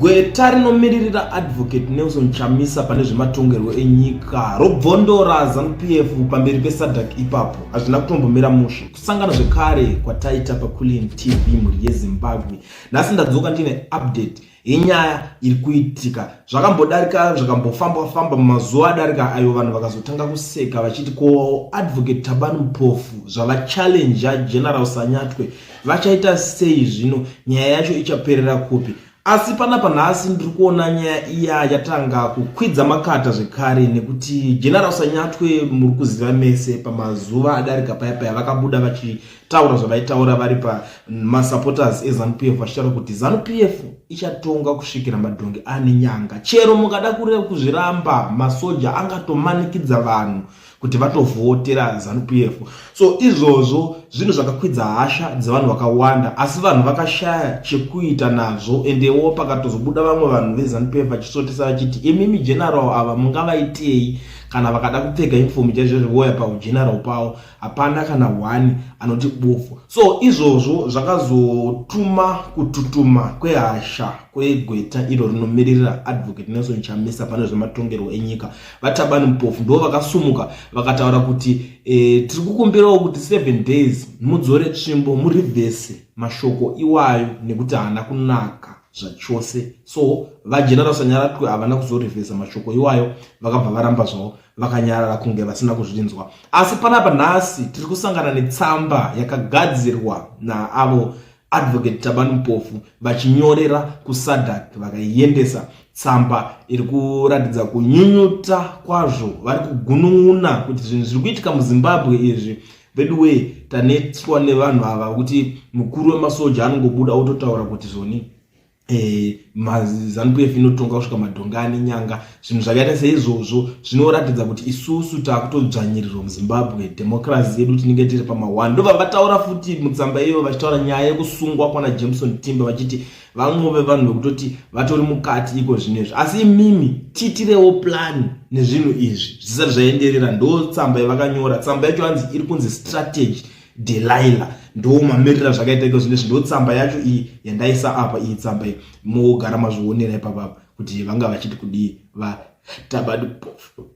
Gweta rinomiririra Advocate Nelson Chamisa pane zvematongerwo enyika robvondora ZANU-PF pamberi peSADC ipapo hazvina kutombomira mushe kusangana zvekare kwataita paKuling TV mhuri yeZimbabwe. Nhasi ndadzoka ndine update yenyaya iri kuitika zvakambodarika zvakambofamba mumazuva adarika ayo vanhu vakazotanga kuseka vachiti ko Advocate Thabani Mpofu zvavachallenja General Sanyatwe vachaita sei zvino, nyaya yacho ichaperera kupi? Asi panapa nhasi ndiri kuona nyaya iya yatanga kukwidza makata zvekare nekuti General Sanyatwe muri kuziva mese pamazuva adarika paya vakabuda vachitaura zvavaitaura vari pamasupporters eZANU-PF vachitaura kuti ZANU-PF ichatonga kusvikira madhongi ane nyanga. Chero mukada kuzviramba masoja angatomanikidza vanhu kuti vatovhotera ZANU-PF. So izvozvo zvinhu zvakakwidza hasha dzevanhu vakawanda, asi vanhu vakashaya chekuita nazvo. Endewo pakatozobuda vamwe vanhu veZANU-PF vachisotesa vachiti imimi general ava mungavaitei kana vakada kupfeka uniform chezvovoya paugeneral pavo, hapana kana wani anoti bofu. So izvozvo zvakazotuma kututuma kwehasha kwegweta iro rinomiririra Advocate Nelson Chamisa pane zvematongerwo enyika vaThabani Mpofu. Ndo vakasumuka vakataura kuti tiri kukumbirawo kuti 7 days mudzore tsvimbo murivhese mashoko iwayo nekuti haana kunaka zvachose. So vaGeneral Sanyatwe havana kuzorivhesa mashoko iwayo, vakabva varamba zvavo vakanyarara kunge vasina kuzvinzwa. Asi panapa nhasi tiri kusangana netsamba yakagadzirwa naavo Advocate Thabani Mpofu vachinyorera kuSADC vakaiendesa. Tsamba iri kuratidza kunyunyuta kwazvo, vari kugunun'una kuti zvinhu zviri kuitika muZimbabwe izvi. By the way, tanetswa nevanhu ava kuti mukuru wemasoja anongobuda ototaura kuti zvoni ZANU-PF inotonga kusvika madhongi ane nyanga. Zvinhu zvakaita seizvozvo zvinoratidza kuti isusu takutodzvanyirirwa muZimbabwe, democracy yedu tinenge tiri pama1. Ndo vavataura futi mutsamba iyo vachitaura nyaya yekusungwa kwana Jameson Timber vachiti vamwe vevanhu vekutoti vatori mukati iko zvinezvi. Asi imimi tiitirewo plan nezvinhu izvi zvisati zvaenderera. Ndo tsamba yavakanyora. Tsamba yacho hanzi iri kunzi strategy Delilah. Ndo mamirira zvakaita iko zvinezvi. Ndo tsamba yacho iyi yandaisa apa, iyi tsamba iyi mogara mazvionera ipapa kuti vanga vachiti kudii vaThabani Mpofu.